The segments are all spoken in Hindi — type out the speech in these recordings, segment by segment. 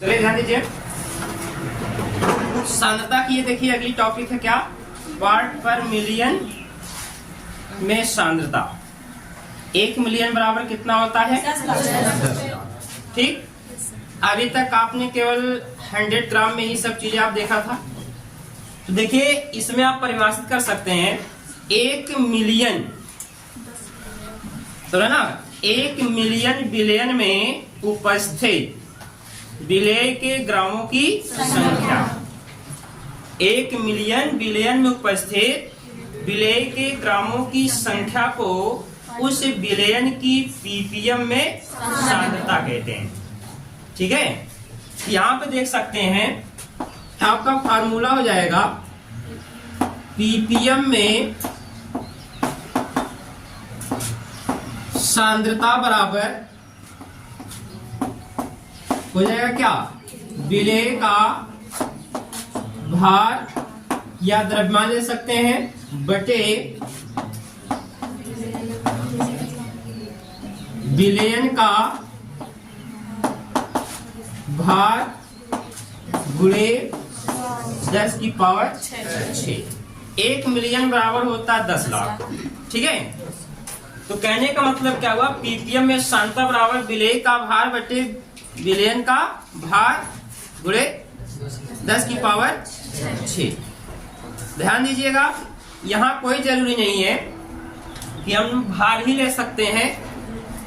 चलिए ध्यान दीजिए, सांद्रता की ये देखिए अगली टॉपिक है क्या, पार्ट पर मिलियन में सांद्रता। 1 मिलियन बराबर कितना होता है? 10। ठीक, अभी तक आपने केवल 100 ग्राम में ही सब चीजें आप देखा था। तो देखिए इसमें आप परिभाषित कर सकते हैं 1 मिलियन, तो है ना, 1 मिलियन बिलियन में उपस्थित विलेय के ग्रामों की संख्या। 1 मिलियन बिलियन में उपस्थित विलेय के ग्रामों की संख्या को उस विलयन की पीपीएम में सांद्रता कहते हैं। ठीक है, यहाँ पे देख सकते हैं आपका फार्मूला हो जाएगा पीपीएम में सांद्रता बराबर हो जाएगा क्या, विलेय का भार या द्रव्यमान ले सकते हैं बटे विलयन का भार गुणे 10 की पावर 6। 1 मिलियन बराबर होता है 10 लाख। ठीक है, तो कहने का मतलब क्या हुआ, पीपीएम में सांद्रता बराबर विलेय का भार बटे विलयन का भार गुणे 10 की पावर 6। ध्यान दीजिएगा, यहाँ कोई जरूरी नहीं है कि हम भार ही ले सकते हैं,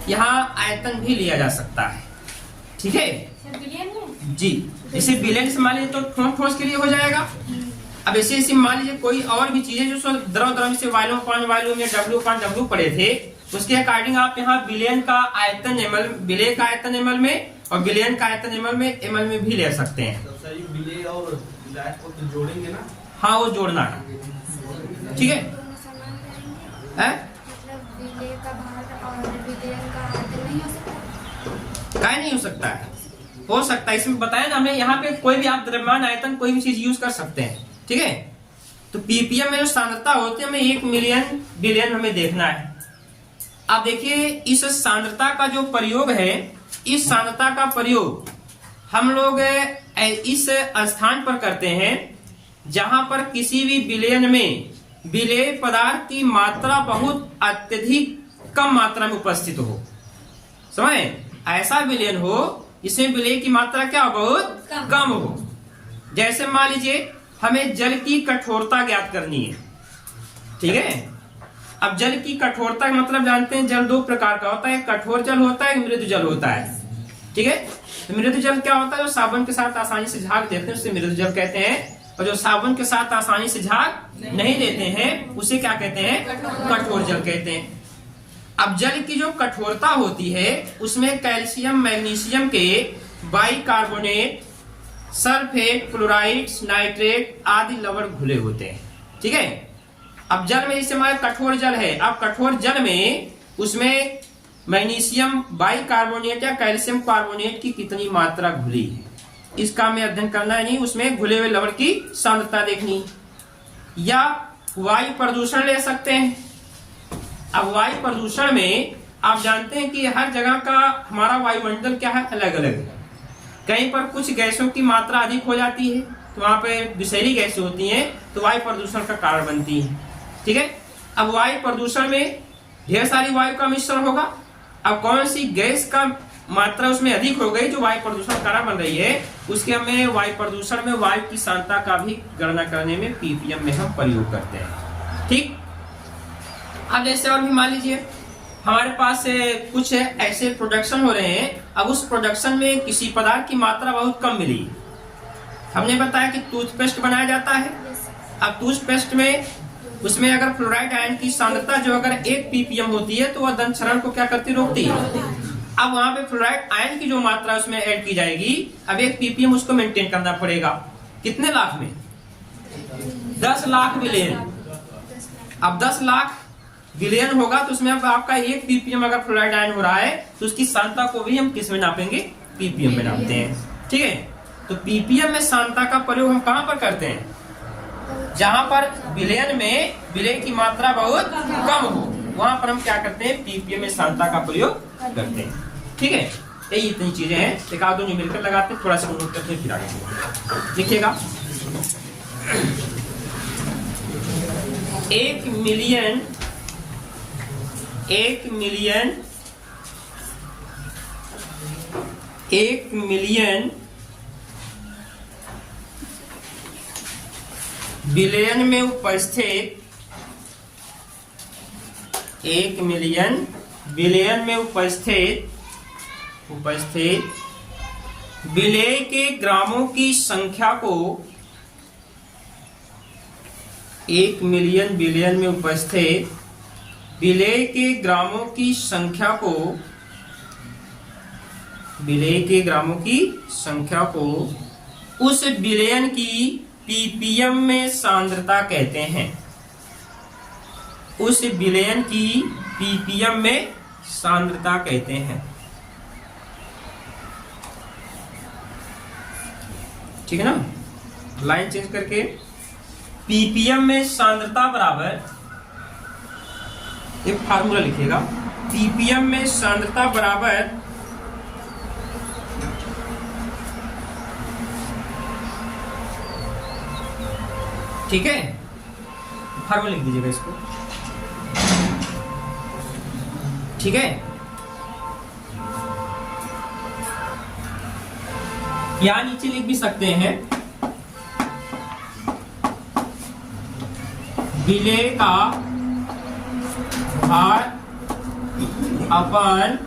यहाँ आयतन भी लिया जा सकता है। ठीक है जी, जैसे बिलियन से मान लीजिए तो ठोस के लिए हो जाएगा। अब ऐसे मान लीजिए कोई और भी चीजें जो द्रव से वॉल्यूम या W पड़े थे, उसके अकॉर्डिंग आप यहाँ बिलियन का आयतन एमएल, विलेय का आयतन एमएल में और बिलियन का आयतन एमएल में भी ले सकते हैं। तो सही विलेय और विलायक को तो जोड़ेंगे ना? हाँ, वो जोड़ना है। ठीक है, क्या नहीं हो सकता है, हो सकता है। इसमें बताया ना हमें, यहाँ पे कोई भी आप द्रव्यमान आयतन कोई भी चीज यूज कर सकते हैं। ठीक है, तो पीपीएम में जो सांद्रता होती है हमें 1 मिलियन बिलियन हमें देखना है। अब देखिए इस सांद्रता का जो प्रयोग है, इस सांद्रता का प्रयोग हम लोग इस स्थान पर करते हैं जहां पर किसी भी विलयन में विलेय पदार्थ की मात्रा बहुत अत्यधिक कम मात्रा में उपस्थित हो। समझे, ऐसा विलयन हो इसमें विलेय की मात्रा क्या हो, बहुत कम हो। जैसे मान लीजिए हमें जल की कठोरता ज्ञात करनी है। ठीक है, अब जल की कठोरता का मतलब जानते हैं, जल 2 प्रकार का होता है, कठोर जल होता है, मृदु जल होता है। ठीक है, तो मृदु जल क्या होता है, जो साबुन के साथ आसानी से झाग देते हैं उसे मृदु जल कहते हैं, और जो साबुन के साथ आसानी से झाग नहीं देते हैं उसे क्या कहते हैं, कठोर जल कहते हैं। अब जल की जो कठोरता होती है उसमें कैल्शियम मैग्नीशियम के बाइकार्बोनेट, सल्फेट, क्लोराइड, नाइट्रेट आदि लवण घुले होते हैं। ठीक है, अब जल में जैसे हमारे कठोर जल है, अब कठोर जल में उसमें मैग्नीशियम बाइकार्बोनेट या कैल्शियम कार्बोनेट की कितनी मात्रा घुली है, इसका हमें अध्ययन करना है, नहीं उसमें घुले हुए लवण की सांद्रता देखनी। या वायु प्रदूषण ले सकते हैं। अब वायु प्रदूषण में आप जानते हैं कि हर जगह का हमारा वायुमंडल क्या है, अलग अलग है। कहीं पर कुछ गैसों की मात्रा अधिक हो जाती है तो वहां पे विषैली गैसें होती हैं तो वायु प्रदूषण का कारण बनती है। ठीक है, अब वायु प्रदूषण में ढेर सारी वायु का मिश्रण होगा। अब कौन सी गैस का मात्रा उसमें अधिक हो गई जो वायु प्रदूषण कारण बन रही है, उसके हमें वायु प्रदूषण में वायु की सांद्रता का भी गणना करने में पीपीएम में हम प्रयोग करते हैं। ठीक, अब जैसे और भी मान लीजिए हमारे पास कुछ ऐसे प्रोडक्शन हो रहे हैं, अब उस प्रोडक्शन में किसी पदार्थ की मात्रा बहुत कम मिली। हमने बताया कि टूथपेस्ट बनाया जाता है। अब टूथपेस्ट में उसमें अगर फ्लोराइड आयन की सांद्रता जो अगर 1 पीपीएम होती है तो वह दंत क्षरण को क्या करती, रोकती है। अब वहां पे फ्लोराइड आयन की जो मात्रा उसमें ऐड की जाएगी, अब 1 पीपीएम उसको मेंटेन करना पड़ेगा। कितने लाख में, 10 लाख बिलियन। अब 10 लाख बिलियन होगा तो उसमें अब आपका 1 पीपीएम अगर फ्लोराइड आयन हो रहा है तो उसकी सांद्रता को भी हम किस में नापेंगे, पीपीएम में नापते हैं। ठीक है, तो पीपीएम में सांद्रता का प्रयोग हम कहां पर करते हैं, जहां पर विलयन में विलेय की मात्रा बहुत कम हो, वहां पर हम क्या करते हैं, पीपीएम में सांद्रता का प्रयोग करते हैं। ठीक है, यही इतनी चीजें हैं, एक आध दो जो मिलकर लगाते हैं, थोड़ा सा नोट करते हैं फिर आगे लिखिएगा। 1 मिलियन बिलियन में उपस्थित 1 मिलियन बिलियन में उपस्थित विलेय के ग्रामों की संख्या को 1 मिलियन बिलियन में उपस्थित विलेय के ग्रामों की संख्या को उस बिलियन की पीपीएम में सांद्रता कहते हैं। उस बिलियन की पीपीएम में सांद्रता कहते हैं। ठीक है ना, लाइन चेंज करके पीपीएम में सांद्रता बराबर, एक फार्मूला लिखिएगा, पीपीएम में सांद्रता बराबर ठीक है, फार्मूला लिख दीजिएगा इसको। ठीक है, या नीचे लिख भी सकते हैं, विलेय का भार अपन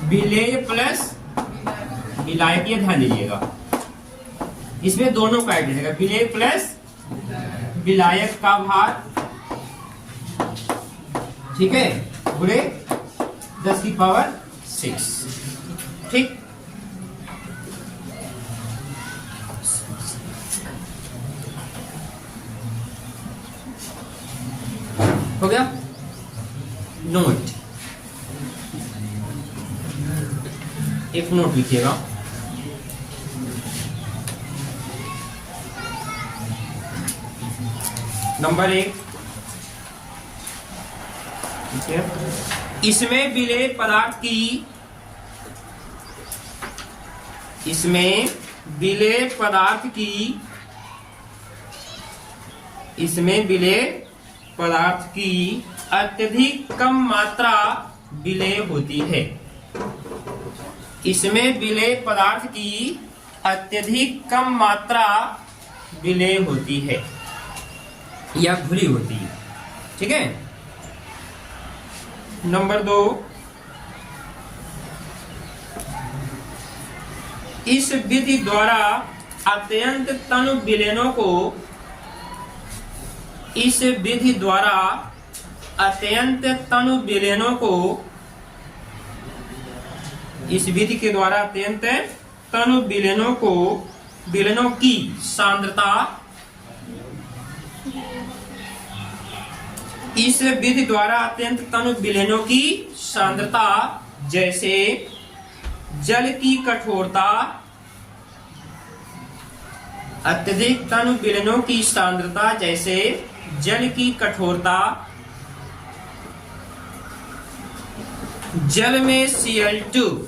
विलेय प्लस विलायक, ये ध्यान दीजिएगा, इसमें दोनों का ऐड दीजिएगा, विलेय प्लस विलायक का भार, ठीक है, गुणे 10⁶। ठीक, हो गया। नोट, एक नोट लिखिएगा, नंबर 1, ठीक है, इसमें विलेय पदार्थ की अत्यधिक कम मात्रा विलेय होती है। इसमें विलेय पदार्थ की अत्यधिक कम मात्रा विलेय होती है या घुली होती है। ठीक है, नंबर 2, इस विधि द्वारा अत्यंत तनु विलयनों को इस विधि द्वारा अत्यंत तनु विलयनों को इस विधि के द्वारा अत्यंत तनु विलयनों की सांद्रता इस विधि द्वारा अत्यंत तनु विलयनों की सांद्रता जैसे जल की कठोरता अत्यधिक तनु विलयनों की सांद्रता जैसे जल की कठोरता जल में Cl2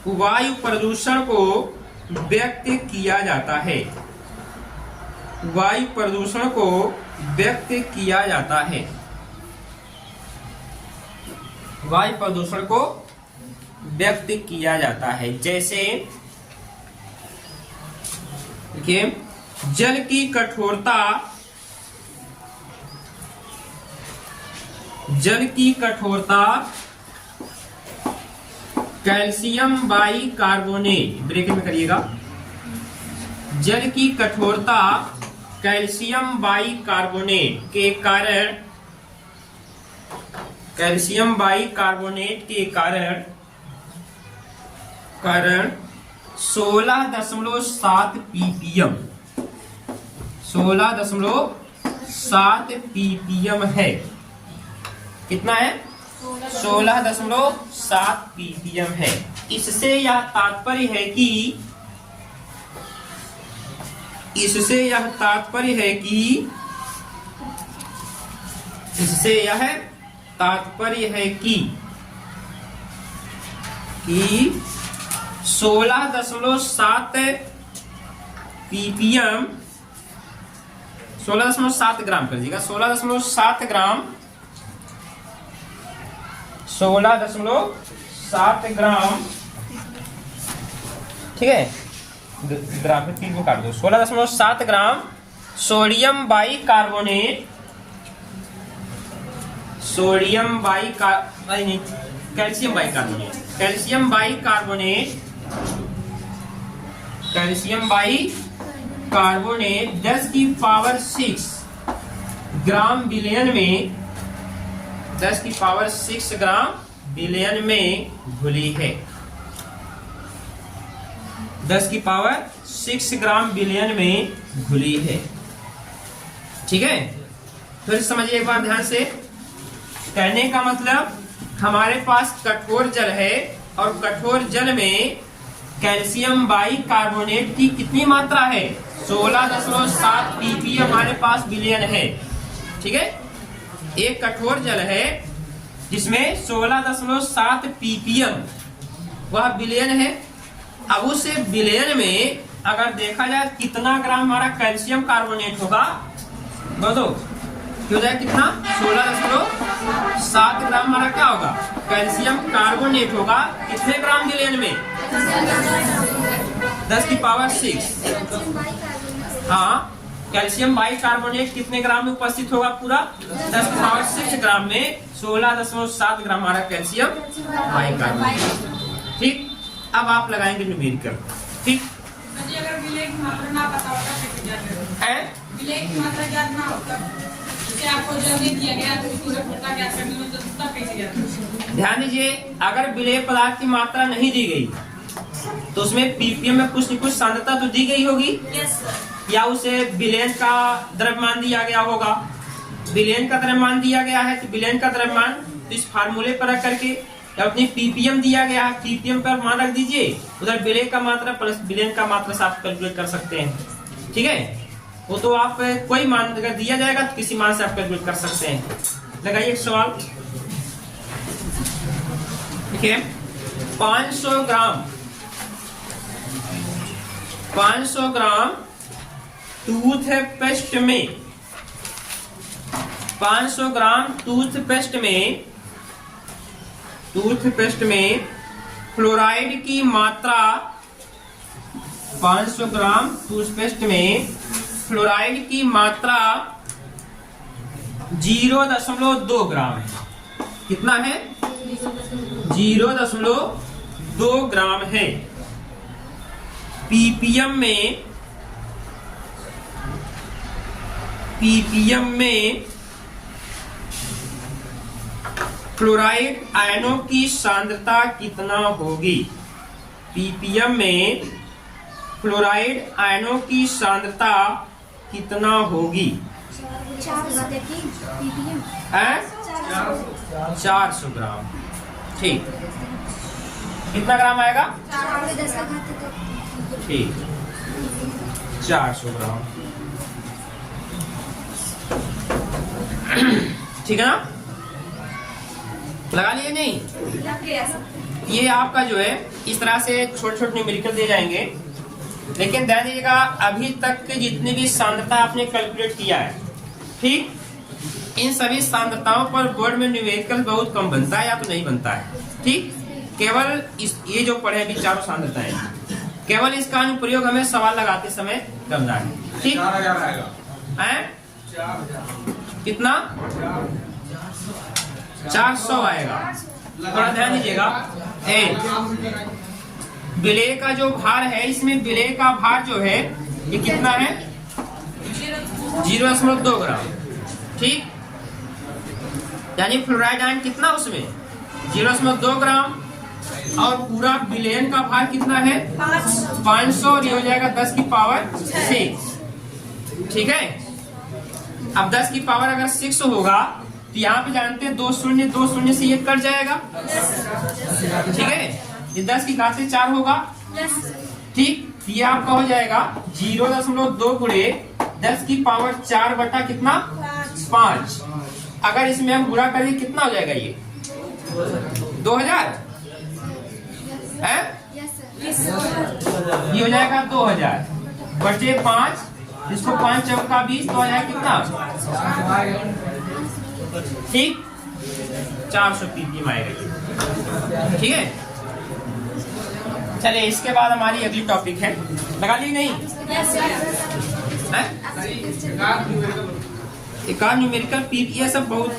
वायु प्रदूषण को व्यक्त किया जाता है। वायु प्रदूषण को व्यक्त किया जाता है। वायु प्रदूषण को व्यक्त किया जाता है। जैसे देखिए, जल की कठोरता कैल्शियम बाइकार्बोनेट, ब्रैकेट में करिएगा, जल की कठोरता कैल्शियम बाइकार्बोनेट के कारण 16.7 ppm 16.7 ppm है। कितना है? 16.7 ppm है। इससे यह तात्पर्य है कि इससे यह तात्पर्य है कि इससे यह तात्पर्य है कि 16.7 ppm 16.7 ग्राम कर दीजिएगा 16.7 ग्राम 16.7 ग्राम ठीक है ग्राम 3 को काट दो 16.7 gram sodium bicarbonate calcium bicarbonate 10 की पावर 6 ग्राम बिलियन में 10 की पावर 6 ग्राम बिलियन में घुली है 10 की पावर 6 ग्राम बिलियन में घुली है। ठीक है, फिर समझिए एक बार ध्यान से। कहने का मतलब हमारे पास कठोर जल है और कठोर जल में कैल्शियम बाइकार्बोनेट की कितनी मात्रा है 16.7 ppm हमारे पास बिलियन है। ठीक है, एक कठोर जल है जिसमें 16.7 ppm वह बिलियन है। अब उस बिलियन में अगर देखा जाए कितना ग्राम हमारा कैल्शियम कार्बोनेट होगा बोलो क्यों जाए कितना 16.7 ग्राम हमारा क्या होगा कैल्शियम कार्बोनेट होगा कितने ग्राम बिलियन में 10 की पावर 6। हाँ, कैल्शियम बाइकार्बोनेट कितने ग्राम में उपस्थित होगा पूरा 10 की पावर 6 ग्राम में 16.7 ग्राम हमारा कैल्शियम बाइकार्बोनेट। ठीक, अब आप लगाएंगे न्यूमेरिकल। ठीक, अगर विलेय की मात्रा ना पता होता तो विलेय की मात्रा ज्ञात ना होता जैसे आपको जल्दी दिया गया तो उसको जब पता ज्ञात करने में तो दूसरा कैसे ज्ञात। ध्यान दीजिए, अगर विलेय पदार्थ की मात्रा नहीं दी गई तो उसमें पीपीएम में कुछ न कुछ सांद्रता तो दी गई होगी। Yes sir. या उसे बिलियन का द्रव्यमान दिया गया होगा। बिलियन का द्रव्यमान दिया गया है तो बिलियन का द्रव्यमान तो इस फार्मूले पर रख करके अपनी पीपीएम दिया गया है पीपीएम पर मान रख दीजिए, उधर विलेय का मात्रा प्लस बिलियन का मात्रा से आप कैलकुलेट कर सकते हैं। ठीक है, वो तो आप कोई मान अगर दिया जाएगा तो किसी मान से आप कैलकुलेट कर सकते हैं। लगाइए एक सवाल। ठीक है, 500 ग्राम टूथपेस्ट में 500 ग्राम टूथपेस्ट में फ्लोराइड की मात्रा 500 ग्राम टूथपेस्ट में फ्लोराइड की मात्रा 0.2 ग्राम है। कितना है 0.2 ग्राम है। पीपीएम में फ्लोराइड आयनों की सांद्रता कितना होगी। पीपीएम में फ्लोराइड आयनों की सांद्रता कितना होगी 400 ग्राम। ठीक, कितना ग्राम आएगा ठीक 400 ग्राम। ठीक है ना, लगा लिए नहीं। ये आपका जो है इस तरह से छोटे छोटे न्यूमेरिकल दे जाएंगे, लेकिन ध्यान दीजिएगा अभी तक के जितनी भी सांद्रता आपने कैलकुलेट किया है, ठीक, इन सभी सांद्रताओं पर बोर्ड में न्यूमेरिकल बहुत कम बनता है या तो नहीं बनता है। ठीक, केवल ये जो पढ़े अभी चारों सांद्रताएं, केवल इसका अनुप्रयोग हमें सवाल लगाते समय करना है। ठीक, 4000 आएगा है कितना 400 आएगा। थोड़ा ध्यान दीजिएगा। विलेय का जो भार है, इसमें विलेय का भार जो है ये कितना है 0.2 ग्राम। ठीक, यानी फ्लोराइड आयन कितना उसमें 0.2 ग्राम और पूरा विलेयन का भार कितना है 500 और ये हो जाएगा 10 की पावर 6। ठीक है, अब 10 की पावर अगर 6 होगा तो यहाँ पे जानते हैं 2 शून्य से ये कट जाएगा। ठीक है, ये 10 की घात से 4 होगा। ठीक, तो ये आपका हो जाएगा 0.2 गुणे 10 की पावर 4 बटा कितना 5। अगर इसमें हम गुणा करें कितना हो जाएगा ये 2000 है, ये हो जाएगा 2000 बटे 5, इसको 5 चौका 20 तो हो जाएगा कितना, ठीक 400 ppm आएगा। ठीक है, चलिए इसके बाद हमारी अगली टॉपिक है, लगा ली नहीं है? एकाध न्यूमेरिकल ये सब बहुत,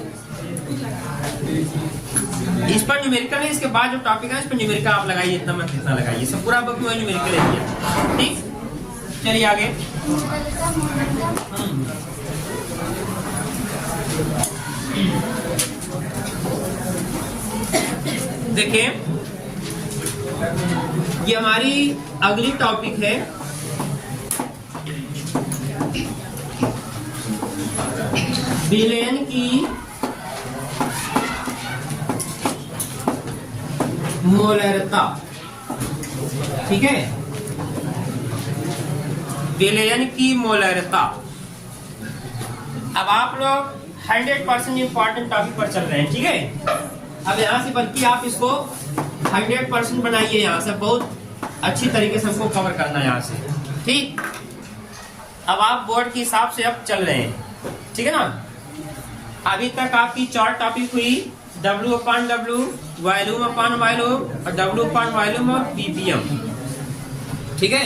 इस पर न्यूमेरिकल है, इसके बाद जो टॉपिक है इस पर न्यूमेरिकल आप लगाइए, इतना मत इतना लगाइए, सब पूरा बुक में न्यूमेरिकल है। ठीक, चलिए आगे। देखिए ये हमारी अगली टॉपिक है विलयन की मोलरता। ठीक है, विलयन की मोलरता। अब आप लोग 100% इंपॉर्टेंट टॉपिक पर चल रहे हैं। ठीक है, अब यहाँ से बल्कि आप इसको 100% बनाइए, यहाँ से बहुत अच्छी तरीके से हमको कवर करना है यहाँ से। ठीक, अब आप बोर्ड के हिसाब से अब चल रहे हैं। ठीक है ना, अभी तक आपकी 4 टॉपिक हुई, W/W, वॉल्यूम/वॉल्यूम और W/वॉल्यूम और ppm। ठीक है,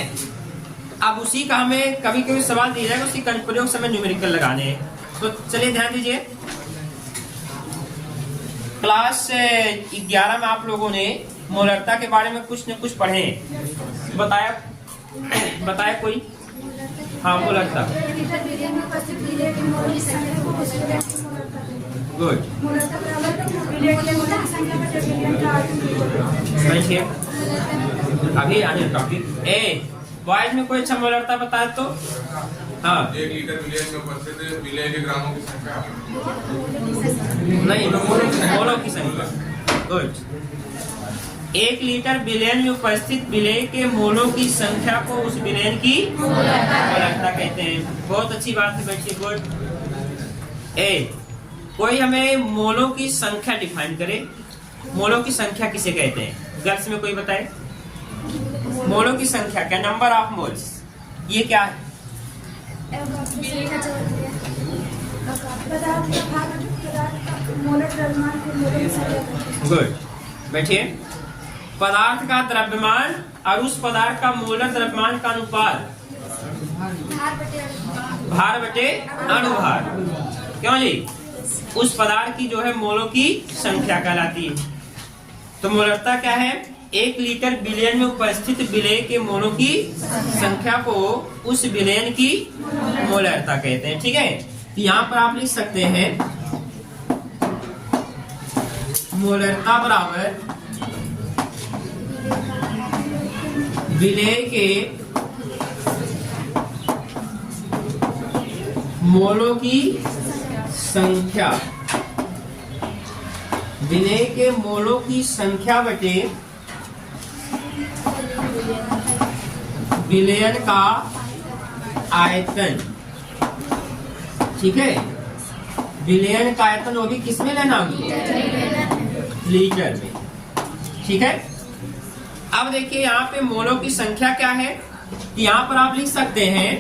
अब उसी का हमें कभी कभी सवाल दिया जाएगा, उसकी अनुप्रयोग समय न्यूमेरिकल लगाने हैं। तो चलिए ध्यान दीजिए, क्लास 11 में आप लोगों ने मोलरता के बारे में कुछ न कुछ पढ़े, बताया कोई? हाँ, मोलरता, गुड। अभी आने टॉपिक ए बॉयज में कोई अच्छा मोलरता बताए तो? हाँ, 1 लीटर विलयन में उपस्थित विलय के ग्रामों की संख्या नहीं, मोलों की संख्या। गुड। 1 लीटर विलयन में उपस्थित विलय के मोलों की संख्या को उस विलयन की मोलरता कहते हैं। बहुत अच्छी बात है, बैठिए। गुड। ए, कोई हमें मोलों की संख्या डिफाइन करे। मोलों की संख्या किसे कहते हैं? गर्ल्स में कोई बताए? मोलों की संख्या क्या? नंबर ऑफ मोल्स, ये क्या है? गुड, बैठिए। पदार्थ का द्रव्यमान और उस पदार्थ का मोलर द्रव्यमान का अनुपात भार बटे अणुभार। क्यों जी? उस पदार्थ की जो है मोलों की संख्या कहलाती है। तो मोलरता क्या है? 1 लीटर विलयन में उपस्थित विलय के मोलों की संख्या को उस विलयन की मोलरता कहते हैं। ठीक है, तो यहाँ पर आप लिख सकते हैं मोलरता बराबर विलय के मोलों की संख्या, विलय के मोलों की संख्या बटे विलयन का आयतन। ठीक है, विलयन का आयतन वो भी किसमें लेना होगी? लीटर में। ठीक है, अब देखिए यहाँ पे मोलों की संख्या क्या है, यहाँ पर आप लिख सकते हैं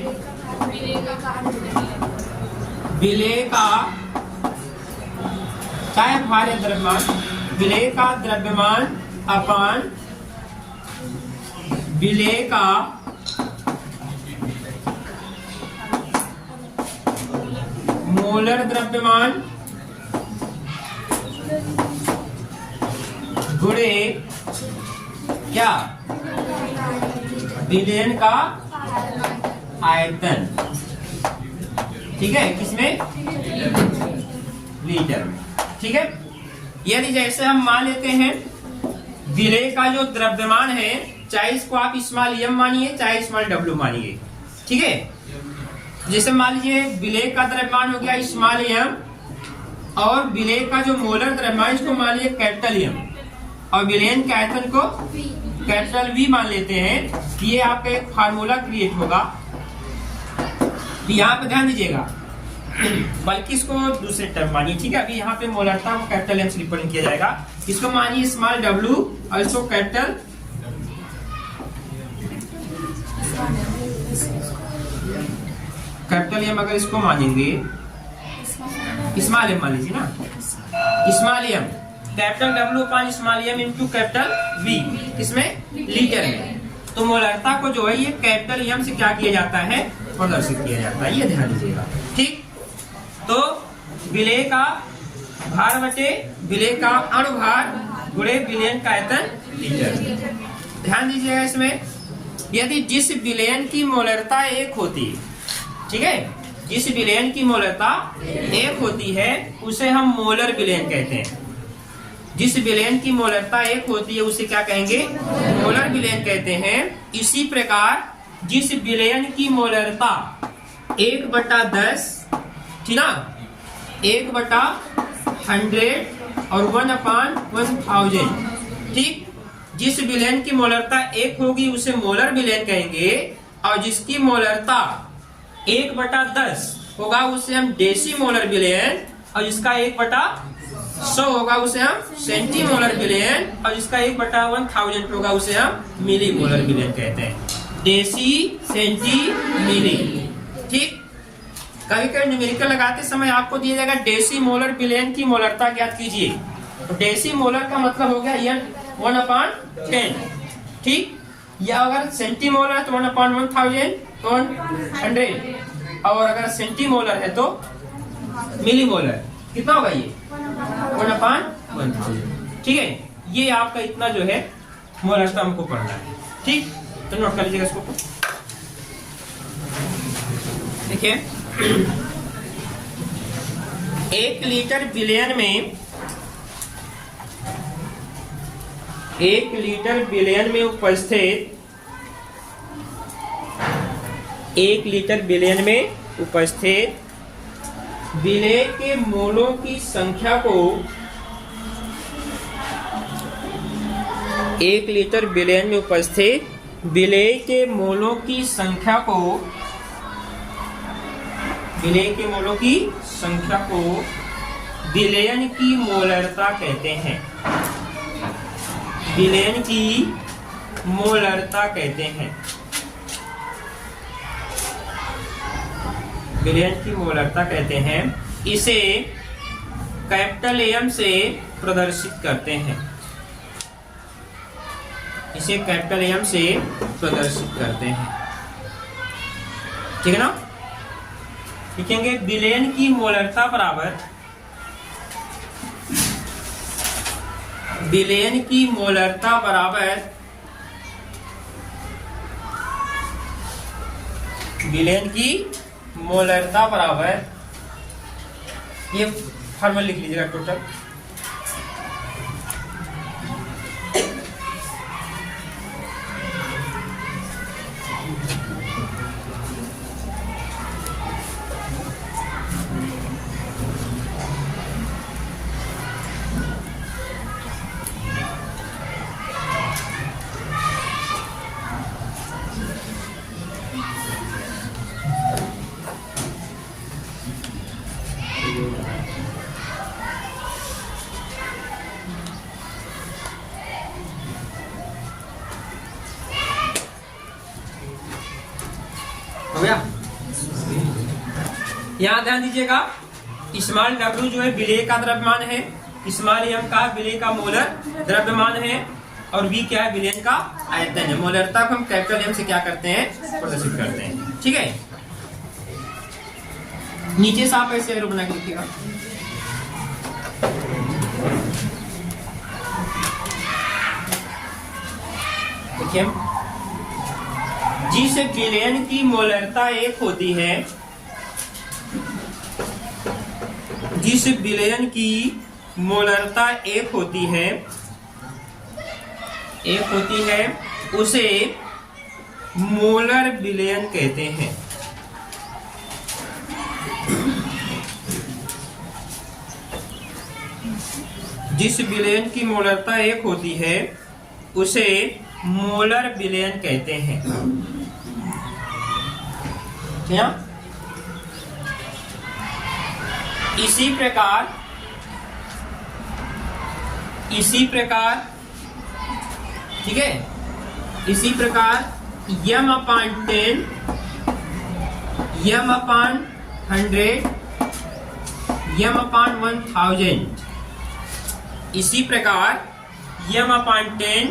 विलय का क्या है? भार या द्रव्यमान। विलय का द्रव्यमान अपान विलय का मोलर द्रव्यमान गुणे क्या? विलयन का आयतन। ठीक है, किसमें? लीटर में। ठीक है, यदि जैसे हम मान लेते हैं विलय का जो द्रव्यमान है, चाहे इसको आप स्मॉल m मानिए चाहे स्मॉल w मानिए। ठीक है, जैसे मान लीजिए विलय का द्रव्यमान हो गया स्मॉल m और विलय का जो मोलर द्रव्यमान इसको मान लीजिए कैपिटल M और विलयन के आयतन को कैपिटल वी मान लेते हैं कि ये आपका एक फार्मूला क्रिएट होगा। तो यहाँ पे ध्यान दीजिएगा, बल्कि इसको दूसरे टर्म मानिए, ठीक है। अभी यहाँ पे मोलरता को कैपिटल एम से रिप्रेजेंट किया जाएगा, इसको मानिए स्मॉल डब्ल्यू और इसको कैपिटल एम। अगर इसको मानेंगे स्मॉल एम मान लीजिए ना, small M capital W upon small M into capital V, इसमें लीटर में। तो मोलरता को जो है ये कैपिटल एम से क्या किया जाता है, प्रदर्शित किया जाता है, ये ध्यान दीजिएगा, ठीक। तो विलेय का भार बटे विलेय का अणुभार गुणे विलयन का आयतन लीटर। ध्यान दीजिएगा इसमें, यदि जिस विलयन की मोलरता 1 होती है, ठीक है, जिस विलयन की मोलरता 1 होती है उसे हम मोलर विलयन कहते हैं। जिस विलयन की मोलरता 1 होती है उसे क्या कहेंगे, मोलर विलयन कहते हैं। इसी प्रकार जिस विलयन की मोलरता 1/10, ठीक ना, 1/100 और 1/1000, ठीक। जिस विलयन की मोलरता 1 होगी उसे मोलर विलयन कहेंगे, और जिसकी मोलरता 1/10 होगा उसे हम डेसी मोलर विलयन, और जिसका 1/100 होगा उसे हम सेंटी मोलर विलयन, और जिसका 1/1000 होगा उसे हम मिली मोलर विलयन कहते हैं। डेसी, सेंटी, मिली, ठीक। कभी कभी न्यूमेरिकल लगाते समय आपको दिया जाएगा डेसी मोलर विलयन की मोलरता ज्ञात कीजिए। तो डेसी मोलर का मतलब हो गया 1/10, ठीक। या अगर सेंटी मोलर है तो 1/1000, 100, और अगर सेंटी मोलर है तो मिली मोलर, कितना होगा ये 1/1000, ठीक है। ये आपका इतना जो है मोलरता हमको पढ़ना है, ठीक। तो नोट कर लीजिएगा इसको, देखिए 1 लीटर विलयन में 1 लीटर विलयन में उपस्थित 1 लीटर विलयन में उपस्थित विलेय के मोलों की संख्या को 1 लीटर विलयन में उपस्थित विलेय के मोलों की संख्या को विलेय के मोलों की संख्या को विलयन की मोलरता कहते हैं। विलयन की मोलरता कहते हैं, विलयन की मोलरता कहते हैं। इसे कैपिटल एम से प्रदर्शित करते हैं, इसे कैपिटल एम से प्रदर्शित करते हैं, ठीक है ना। लिखेंगे विलयन की मोलरता बराबर विलयन की मोलरता बराबर विलयन की मोलरता बराबर, ये फॉर्मूला लिख लीजिएगा टोटल, हो गया। यहाँ ध्यान दीजिएगा, स्मॉल डब्ल्यू जो है विलेय का द्रव्यमान है, स्मॉल एम का विलेय का मोलर द्रव्यमान है, और वी क्या है, विलयन का आयतन है। मोलरता को हम कैपिटल एम से क्या करते हैं, प्रदर्शित करते हैं, ठीक है। नीचे से आप ऐसे एरो बना के लिखिएगा, देखिए जिस विलयन की मोलरता 1 होती है, जिस विलयन की मोलरता 1 होती है, उसे मोलर विलयन कहते हैं। जिस विलयन की मोलरता 1 होती है उसे मोलर बिलियन कहते हैं। ठीक है। इसी प्रकार ठीक है, इसी प्रकार m/10 m/100 m/1000, इसी प्रकार m/10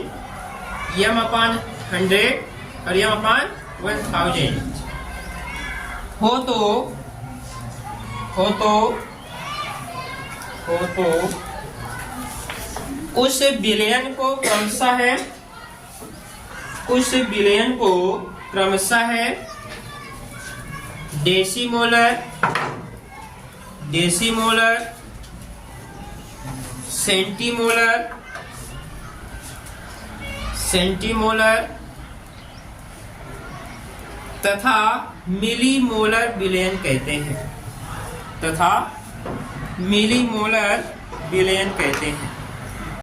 m/100 और m/1000 हो तो उस बिलियन को क्रमशः डेसीमोलर, सेंटीमोलर तथा मिलीमोलर बिलियन कहते हैं।